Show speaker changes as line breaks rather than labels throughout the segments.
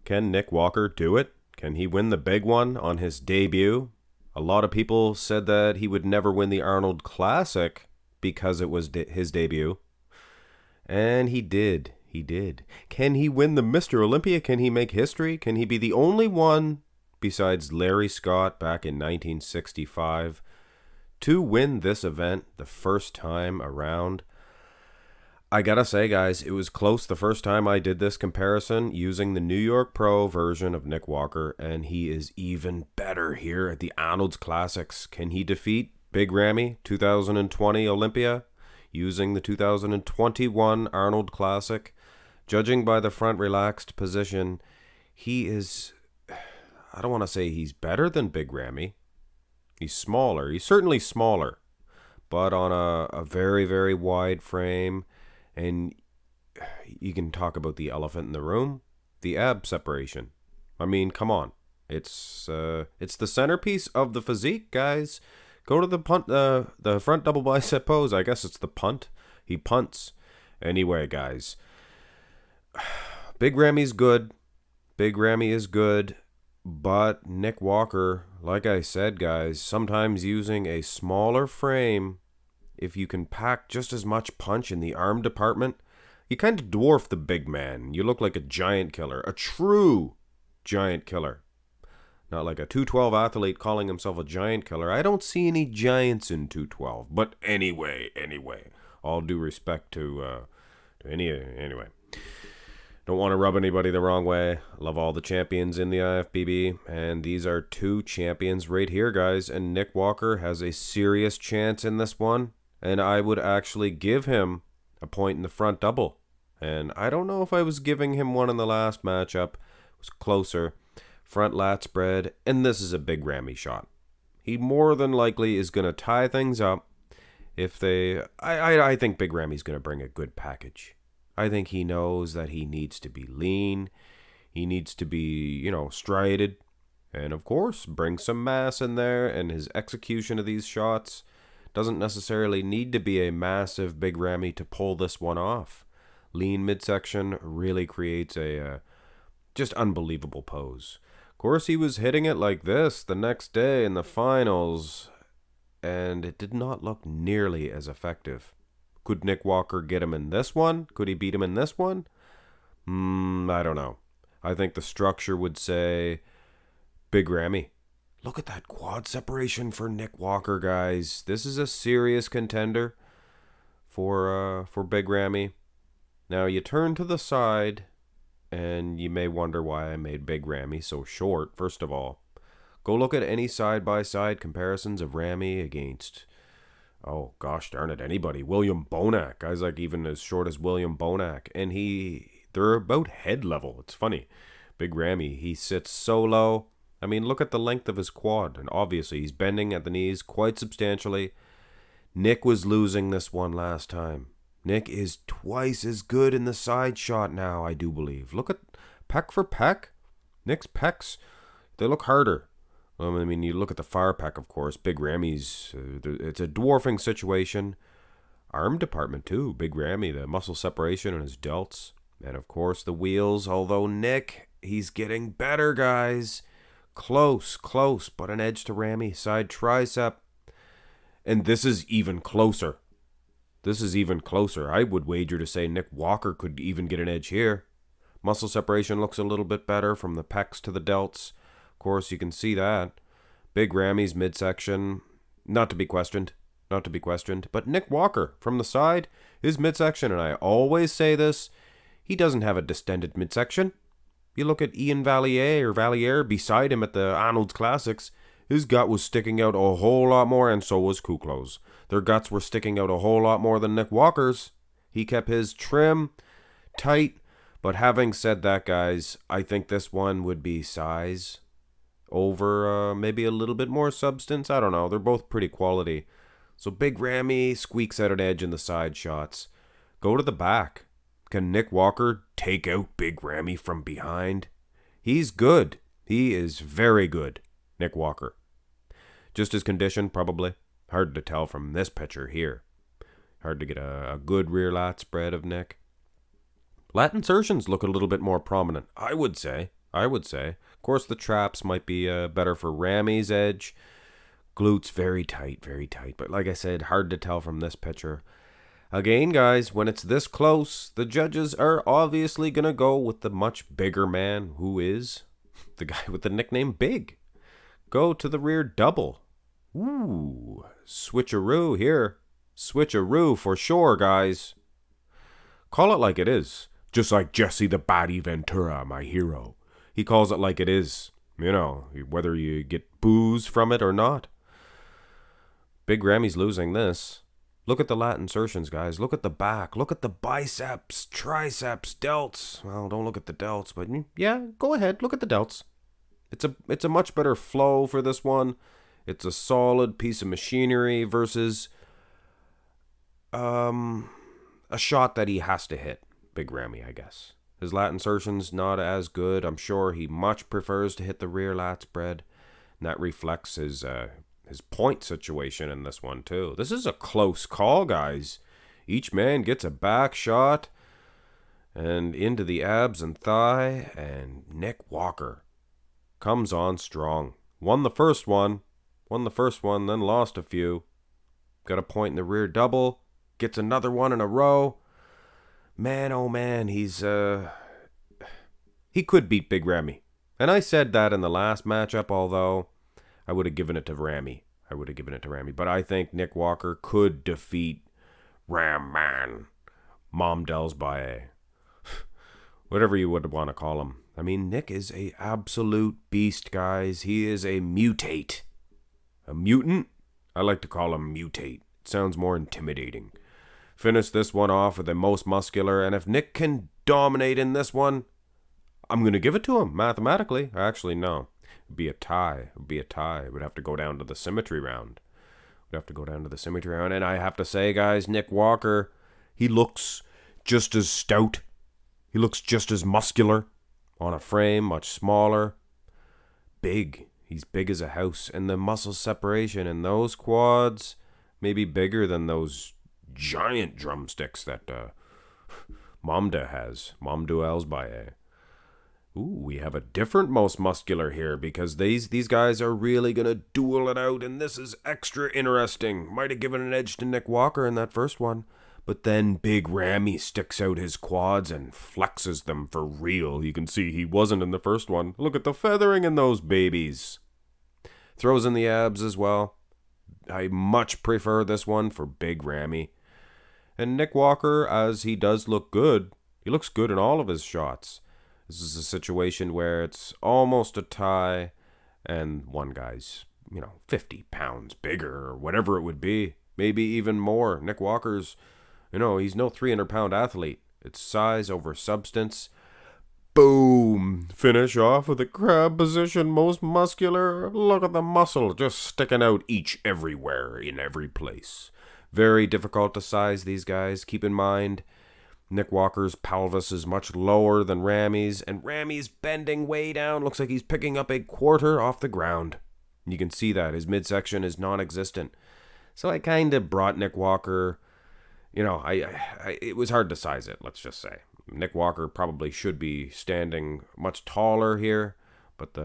Can Nick Walker do it? Can he win the big one on his debut? A lot of people said that he would never win the Arnold Classic because it was his debut. And he did. He did. Can he win the Mr. Olympia? Can he make history? Can he be the only one, besides Larry Scott back in 1965, to win this event the first time around? I gotta say, guys, it was close the first time I did this comparison using the New York Pro version of Nick Walker, and he is even better here at the Arnold's Classics. Can he defeat Big Ramy 2020 Olympia using the 2021 Arnold Classic? Judging by the front relaxed position, he is, I don't want to say he's better than Big Ramy. He's smaller. He's certainly smaller, but on a very, very wide frame. And you can talk about the elephant in the room, the ab separation. I mean, come on. It's the centerpiece of the physique, guys. Go to the punt, the front double bicep pose. I guess it's the punt. He punts. Anyway, guys. Big Ramy's good. Big Ramy is good. But Nick Walker, like I said, guys, sometimes using a smaller frame, if you can pack just as much punch in the arm department, you kind of dwarf the big man. You look like a giant killer, a true giant killer. Not like a 212 athlete calling himself a giant killer. I don't see any giants in 212. But anyway, all due respect to anyway. Don't want to rub anybody the wrong way. Love all the champions in the IFBB, and these are two champions right here, guys. And Nick Walker has a serious chance in this one. And I would actually give him a point in the front double. And I don't know if I was giving him one in the last matchup. It was closer. Front lat spread. And this is a big Ramy shot. He more than likely is going to tie things up. I think Big Ramy's going to bring a good package. I think he knows that he needs to be lean. He needs to be, striated. And of course, bring some mass in there. And his execution of these shots doesn't necessarily need to be a massive Big Ramy to pull this one off. Lean midsection really creates a just unbelievable pose. Of course, he was hitting it like this the next day in the finals, and it did not look nearly as effective. Could Nick Walker get him in this one? Could he beat him in this one? I don't know. I think the structure would say Big Ramy. Look at that quad separation for Nick Walker, guys. This is a serious contender for Big Ramy. Now, you turn to the side, and you may wonder why I made Big Ramy so short. First of all, go look at any side-by-side comparisons of Ramy against, oh, gosh darn it, anybody. William Bonac. Guys like even as short as William Bonac. And they're about head level. It's funny. Big Ramy, he sits so low. I mean, look at the length of his quad, and obviously he's bending at the knees quite substantially. Nick was losing this one last time. Nick is twice as good in the side shot now, I do believe. Look at pec for pec. Nick's pecs, they look harder. I mean, you look at the far pec, of course. Big Ramy's, it's a dwarfing situation. Arm department, too. Big Ramy, the muscle separation in his delts. And, of course, the wheels. Although Nick, he's getting better, guys. Close, but an edge to Ramy. Side tricep. And this is even closer. I would wager to say Nick Walker could even get an edge here. Muscle separation looks a little bit better from the pecs to the delts. Of course, you can see that. Big Ramy's midsection, not to be questioned. But Nick Walker, from the side, his midsection, and I always say this, he doesn't have a distended midsection. You look at Ian Valliere beside him at the Arnold's Classics, his gut was sticking out a whole lot more, and so was Kuklow's. Their guts were sticking out a whole lot more than Nick Walker's. He kept his trim, tight, but having said that, guys, I think this one would be size over maybe a little bit more substance. I don't know. They're both pretty quality. So Big Ramy squeaks out an edge in the side shots. Go to the back. Can Nick Walker take out Big Ramy from behind? He's good. He is very good, Nick Walker. Just his condition, probably. Hard to tell from this picture here. Hard to get a good rear lat spread of Nick. Lat insertions look a little bit more prominent, I would say. I would say. Of course, the traps might be better for Ramy's edge. Glutes very tight, very tight. But like I said, hard to tell from this picture. Again, guys, when it's this close, the judges are obviously going to go with the much bigger man, who is the guy with the nickname Big. Go to the rear double. Ooh, switcheroo here. Switcheroo for sure, guys. Call it like it is. Just like Jesse the Body Ventura, my hero. He calls it like it is. You know, whether you get booze from it or not. Big Ramy's losing this. Look at the lat insertions, guys. Look at the back. Look at the biceps, triceps, delts. Well, don't look at the delts, but yeah, go ahead. Look at the delts. It's a much better flow for this one. It's a solid piece of machinery versus a shot that he has to hit. Big Ramy, I guess. His lat insertion's not as good. I'm sure he much prefers to hit the rear lat spread. And that reflects his point situation in this one, too. This is a close call, guys. Each man gets a back shot and into the abs and thigh. And Nick Walker comes on strong. Won the first one, then lost a few. Got a point in the rear double. Gets another one in a row. Man, oh man, he could beat Big Ramy. And I said that in the last matchup, although I would have given it to Ramy. But I think Nick Walker could defeat Mamdouh. Elssbiay. Whatever you would want to call him. I mean, Nick is a absolute beast, guys. He is a mutate. A mutant? I like to call him mutate. It sounds more intimidating. Finish this one off with the most muscular, and if Nick can dominate in this one, I'm going to give it to him, mathematically. Actually, no. It'd be a tie. It would have to go down to the symmetry round. And I have to say, guys, Nick Walker, he looks just as stout. He looks just as muscular. On a frame, much smaller. Big. He's big as a house. And the muscle separation in those quads may be bigger than those giant drumsticks that Mamdouh has. Mamdouh Elssbiay. Ooh, we have a different most muscular here because these guys are really going to duel it out, and this is extra interesting. Might have given an edge to Nick Walker in that first one, but then Big Ramy sticks out his quads and flexes them for real. You can see he wasn't in the first one. Look at the feathering in those babies. Throws in the abs as well. I much prefer this one for Big Ramy. And Nick Walker, as he does look good, he looks good in all of his shots. This is a situation where it's almost a tie, and one guy's, 50 pounds bigger, or whatever it would be. Maybe even more. Nick Walker's, he's no 300-pound athlete. It's size over substance. Boom! Finish off with a crab position, most muscular. Look at the muscle just sticking out everywhere, in every place. Very difficult to size these guys. Keep in mind, Nick Walker's pelvis is much lower than Ramy's, and Ramy's bending way down. Looks like he's picking up a quarter off the ground. You can see that. His midsection is non-existent. So I kind of brought Nick Walker, it was hard to size it, let's just say. Nick Walker probably should be standing much taller here, but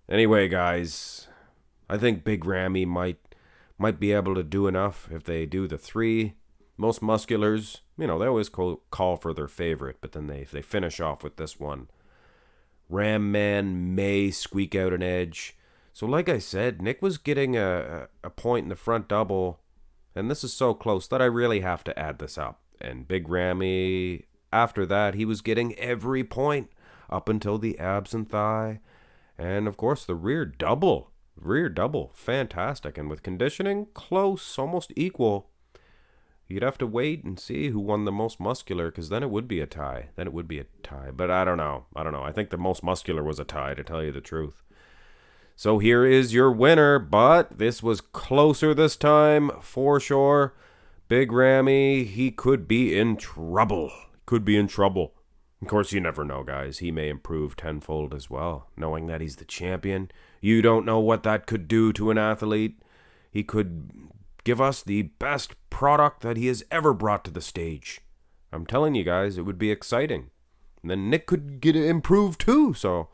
Anyway, guys, I think Big Ramy might be able to do enough if they do the three. Most musculars, they always call for their favorite, but then if they finish off with this one, Ram Man may squeak out an edge. So like I said, Nick was getting a point in the front double, and this is so close that I really have to add this up. And Big Ramy, after that, he was getting every point up until the abs and thigh. And of course, the rear double, fantastic. And with conditioning, close, almost equal. You'd have to wait and see who won the most muscular, because then it would be a tie. But I don't know. I think the most muscular was a tie, to tell you the truth. So here is your winner, but this was closer this time, for sure. Big Ramy, he could be in trouble. Of course, you never know, guys. He may improve tenfold as well, knowing that he's the champion. You don't know what that could do to an athlete. He could give us the best product that he has ever brought to the stage. I'm telling you guys, it would be exciting. And then Nick could get improved too. So,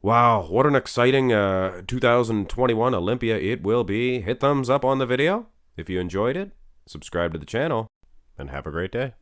wow, what an exciting 2021 Olympia it will be. Hit thumbs up on the video if you enjoyed it. Subscribe to the channel, and have a great day.